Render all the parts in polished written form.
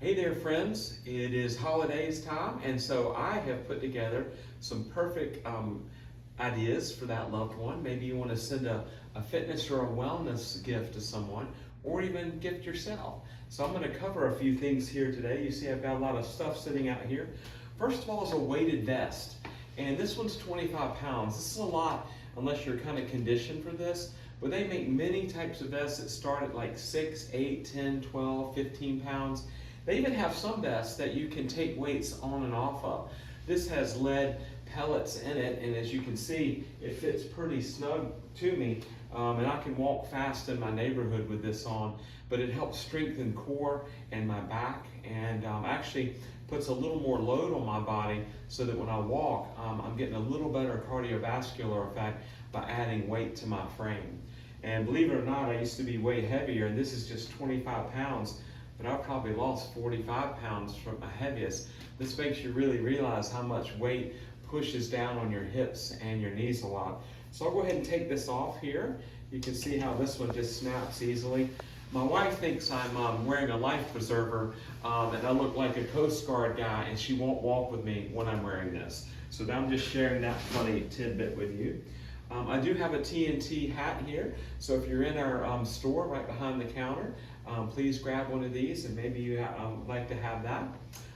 Hey there, friends. It is holidays time, and so I have put together some perfect ideas for that loved one. Maybe you want to send a fitness or a wellness gift to someone, or even gift yourself. So I'm going to cover a few things here today. You see I've got a lot of stuff sitting out here. First of all is a weighted vest, and this one's 25 pounds. This is a lot unless you're kind of conditioned for this, but they make many types of vests that start at like 6, 8, 10, 12, 15 pounds. They even have some vests that you can take weights on and off of. This has lead pellets in it, and as you can see, it fits pretty snug to me, and I can walk fast in my neighborhood with this on, but it helps strengthen core and my back, and actually puts a little more load on my body so that when I walk, I'm getting a little better cardiovascular effect by adding weight to my frame. And believe it or not, I used to be way heavier, and this is just 25 pounds, but I've probably lost 45 pounds from my heaviest. This makes you really realize how much weight pushes down on your hips and your knees a lot. So I'll go ahead and take this off here. You can see how this one just snaps easily. My wife thinks I'm wearing a life preserver and I look like a Coast Guard guy, and she won't walk with me when I'm wearing this. So I'm just sharing that funny tidbit with you. I do have a TNT hat here, so if you're in our store right behind the counter, please grab one of these, and maybe you would like to have that.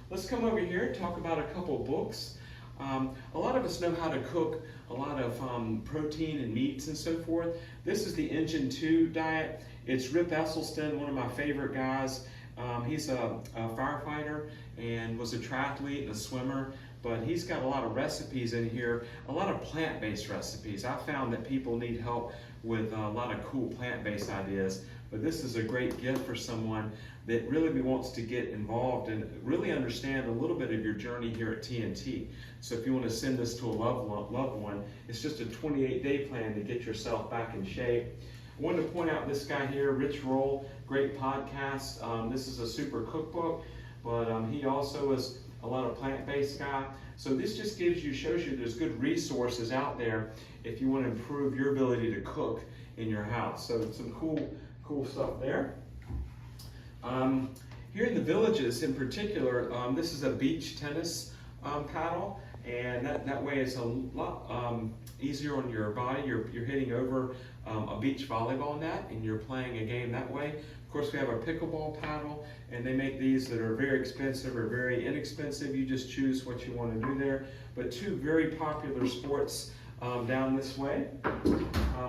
Let's come over here and talk about a couple books. A lot of us know how to cook a lot of protein and meats and so forth. This is the Engine 2 diet. It's Rip Esselstyn, one of my favorite guys. He's a firefighter and was a triathlete and a swimmer, but he's got a lot of recipes in here, a lot of plant-based recipes. I found that people need help with a lot of cool plant-based ideas, but this is a great gift for someone that really wants to get involved and really understand a little bit of your journey here at TNT. So if you want to send this to a loved one, it's just a 28-day plan to get yourself back in shape. I wanted to point out this guy here, Rich Roll, great podcast. This is a super cookbook, but he also is a lot of plant-based guy. So this just shows you there's good resources out there if you want to improve your ability to cook in your house. So some cool stuff there. Here in the Villages in particular, this is a beach tennis paddle, and that way it's a lot easier on your body. You're hitting over a beach volleyball net, and you're playing a game that way. Of course, we have a pickleball paddle, and they make these that are very expensive or very inexpensive. You just choose what you want to do there. But two very popular sports down this way.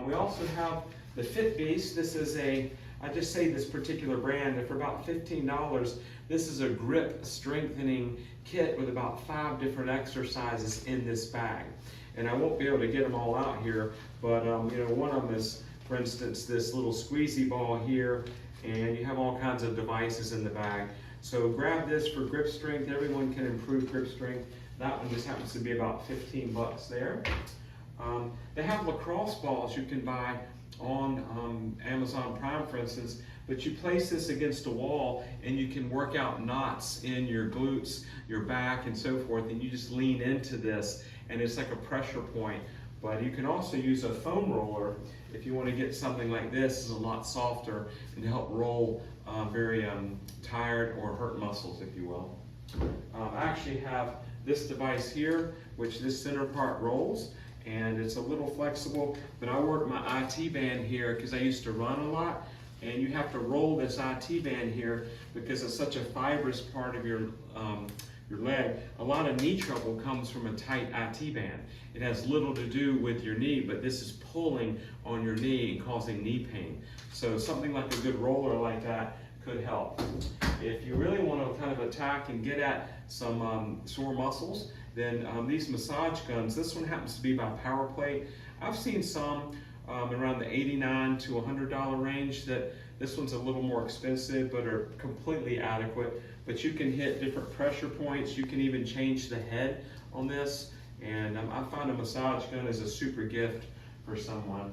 We also have the Fit Beast. This is I just say this particular brand, and for about $15, this is a grip strengthening kit with about 5 different exercises in this bag. And I won't be able to get them all out here, but one of them is, for instance, this little squeezy ball here, and you have all kinds of devices in the bag. So grab this for grip strength. Everyone can improve grip strength. That one just happens to be about 15 bucks there. They have lacrosse balls you can buy on Amazon Prime, for instance, but you place this against a wall and you can work out knots in your glutes, your back, and so forth, and you just lean into this, and it's like a pressure point. But you can also use a foam roller if you want to get something like this. It's a lot softer and to help roll very tired or hurt muscles, if you will. I actually have this device here, which this center part rolls, and it's a little flexible, but I work my IT band here because I used to run a lot, and you have to roll this IT band here because it's such a fibrous part of your leg. A lot of knee trouble comes from a tight IT band. It has little to do with your knee, but this is pulling on your knee and causing knee pain. So something like a good roller like that could help. If you really want to kind of attack and get at some sore muscles, then these massage guns, this one happens to be by Power Plate. I've seen some around the $89 to $100 range. That this one's a little more expensive, but are completely adequate. But you can hit different pressure points. You can even change the head on this. And I find a massage gun is a super gift for someone.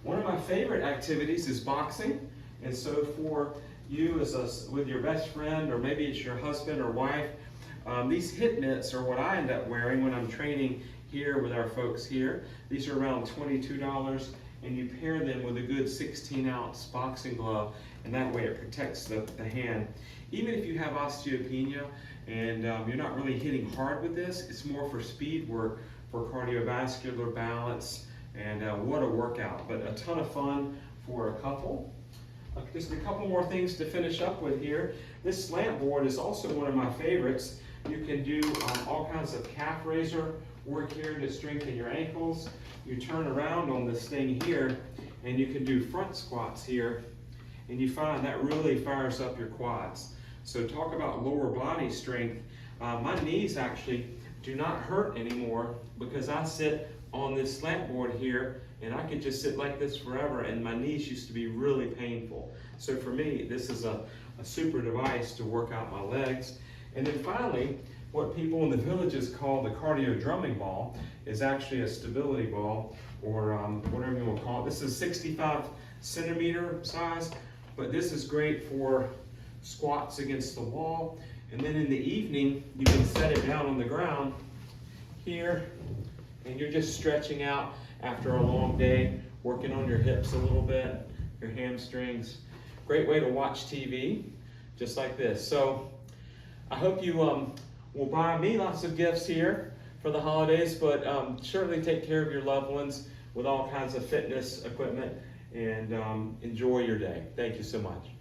One of my favorite activities is boxing. And so for you with your best friend, or maybe it's your husband or wife, these hip mitts are what I end up wearing when I'm training here with our folks here. These are around $22, and you pair them with a good 16-ounce boxing glove, and that way it protects the hand. Even if you have osteopenia and you're not really hitting hard with this, it's more for speed work, for cardiovascular balance, and what a workout. But a ton of fun for a couple. Just a couple more things to finish up with here. This slant board is also one of my favorites. You can do all kinds of calf raiser work here to strengthen your ankles. You turn around on this thing here and you can do front squats here, and you find that really fires up your quads. So talk about lower body strength. My knees actually do not hurt anymore because I sit on this slant board here, and I could just sit like this forever, and my knees used to be really painful. So for me, this is a super device to work out my legs. And then finally, what people in the villages call the cardio drumming ball is actually a stability ball, or whatever you want to call it. This is 65 centimeter size, but this is great for squats against the wall. And then in the evening, you can set it down on the ground here, and you're just stretching out after a long day, working on your hips a little bit, your hamstrings. Great way to watch TV, just like this. So I hope you will buy me lots of gifts here for the holidays, but certainly take care of your loved ones with all kinds of fitness equipment, and enjoy your day. Thank you so much.